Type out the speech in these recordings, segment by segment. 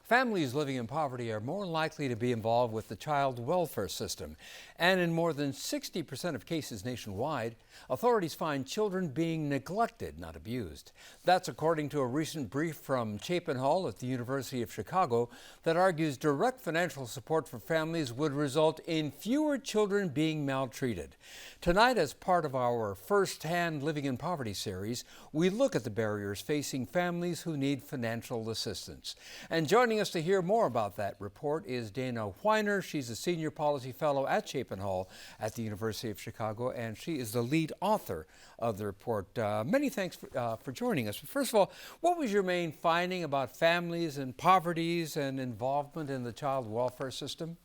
Families living in poverty are more likely to be involved with the child welfare system. And in more than 60% of cases nationwide, authorities find children being neglected, not abused. That's according to a recent brief from Chapin Hall at the University of Chicago that argues direct financial support for families would result in fewer children being maltreated. Tonight, as part of our First-Hand Living in Poverty series, we look at the barriers facing families who need financial assistance. And joining us to hear more about that report is Dana Weiner. She's a senior policy fellow at Chapin Hall at the University of Chicago, and she is the lead author of the report. Many thanks for joining us. First of all, what was your main finding about families and poverties and involvement in the child welfare system?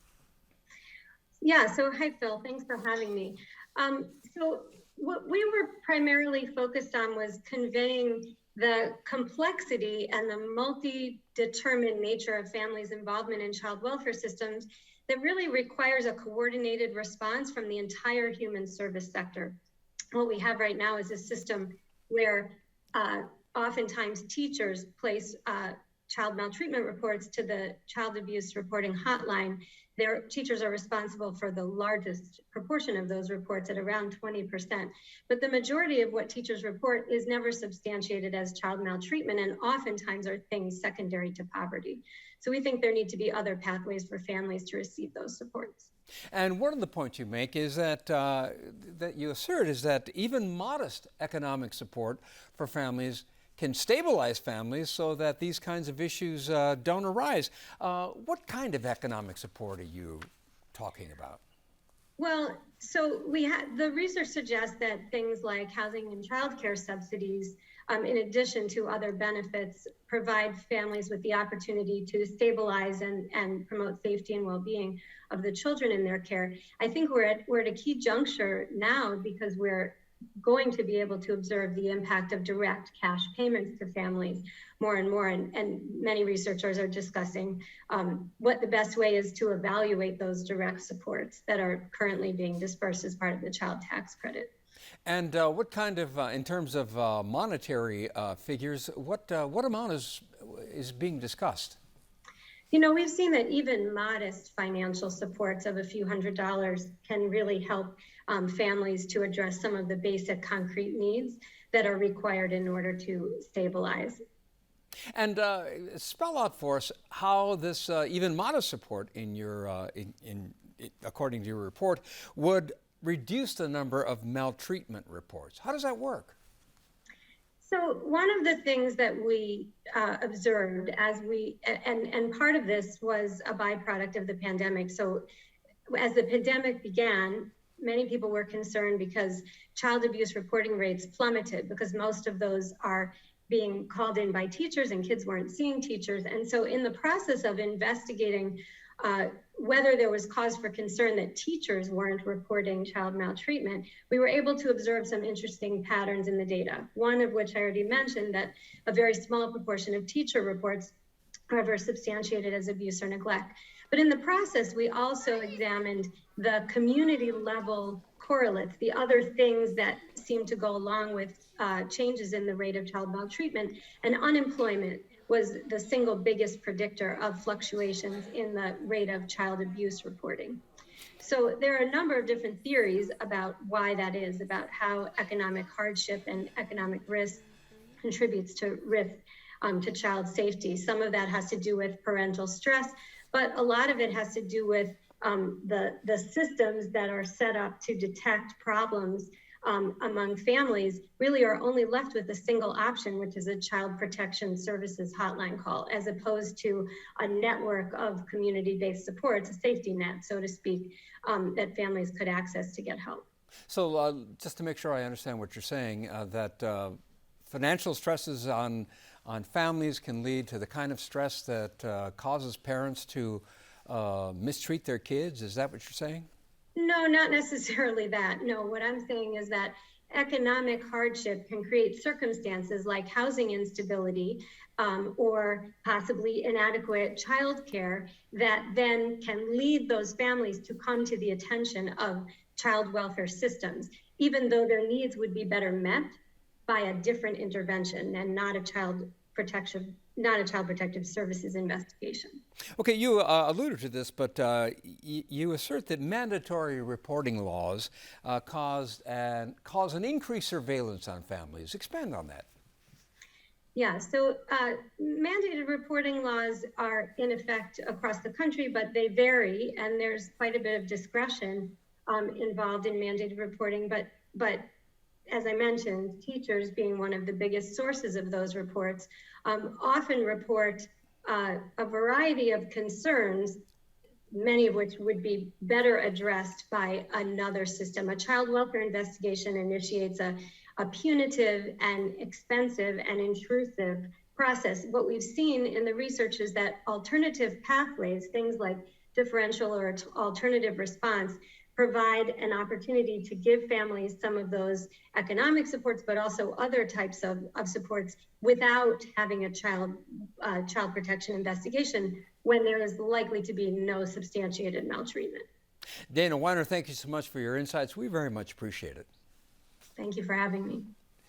Yeah, so hi, Phil. Thanks for having me. So what we were primarily focused on was conveying the complexity and the multi-determined nature of families' involvement in child welfare systems that really requires a coordinated response from the entire human service sector. What we have right now is a system where oftentimes teachers place child maltreatment reports to the child abuse reporting hotline. Their teachers are responsible for the largest proportion of those reports at around 20%. But the majority of what teachers report is never substantiated as child maltreatment and oftentimes are things secondary to poverty. So we think there need to be other pathways for families to receive those supports. And one of the points you make is that that you assert is that even modest economic support for families can stabilize families so that these kinds of issues don't arise. What kind of economic support are you talking about? Well, so the research suggests that things like housing and childcare subsidies, in addition to other benefits, provide families with the opportunity to stabilize and promote safety and well-being of the children in their care. I think we're at a key juncture now because we're going to be able to observe the impact of direct cash payments to families more and more. And many researchers are discussing what the best way is to evaluate those direct supports that are currently being dispersed as part of the child tax credit. And what kind of, in terms of monetary figures, what amount is being discussed? You know, we've seen that even modest financial supports of a few $100s can really help families to address some of the basic concrete needs that are required in order to stabilize. And spell out for us how this even modest support in your, according to your report, would reduce the number of maltreatment reports. How does that work? So one of the things that we observed and part of this was a byproduct of the pandemic. So as the pandemic began, many people were concerned because child abuse reporting rates plummeted because most of those are being called in by teachers and kids weren't seeing teachers. And so in the process of investigating whether there was cause for concern that teachers weren't reporting child maltreatment, we were able to observe some interesting patterns in the data. One of which I already mentioned, that a very small proportion of teacher reports are ever substantiated as abuse or neglect. But in the process, we also examined the community level correlates, the other things that seem to go along with changes in the rate of child maltreatment, and unemployment was the single biggest predictor of fluctuations in the rate of child abuse reporting. So there are a number of different theories about why that is, about how economic hardship and economic risk contributes to risk to child safety. Some of that has to do with parental stress, but a lot of it has to do with the systems that are set up to detect problems among families really are only left with a single option, which is a child protection services hotline call, as opposed to a network of community-based supports, a safety net, so to speak, that families could access to get help. So just to make sure I understand what you're saying, that financial stresses on families can lead to the kind of stress that causes parents to mistreat their kids. Is that what you're saying? No, not necessarily that. No, what I'm saying is that economic hardship can create circumstances like housing instability or possibly inadequate childcare that then can lead those families to come to the attention of child welfare systems, even though their needs would be better met by a different intervention and not a child not a child protective services investigation. Okay, you alluded to this, but you assert that mandatory reporting laws cause an increased surveillance on families. Expand on that. Yeah, so mandated reporting laws are in effect across the country, but they vary, and there's quite a bit of discretion involved in mandated reporting. But as I mentioned, teachers being one of the biggest sources of those reports, often report a variety of concerns, many of which would be better addressed by another system. A child welfare investigation initiates a punitive and expensive and intrusive process. What we've seen in the research is that alternative pathways, things like differential or alternative response, provide an opportunity to give families some of those economic supports, but also other types of supports without having a child protection investigation when there is likely to be no substantiated maltreatment. Dana Weiner, thank you so much for your insights. We very much appreciate it. Thank you for having me.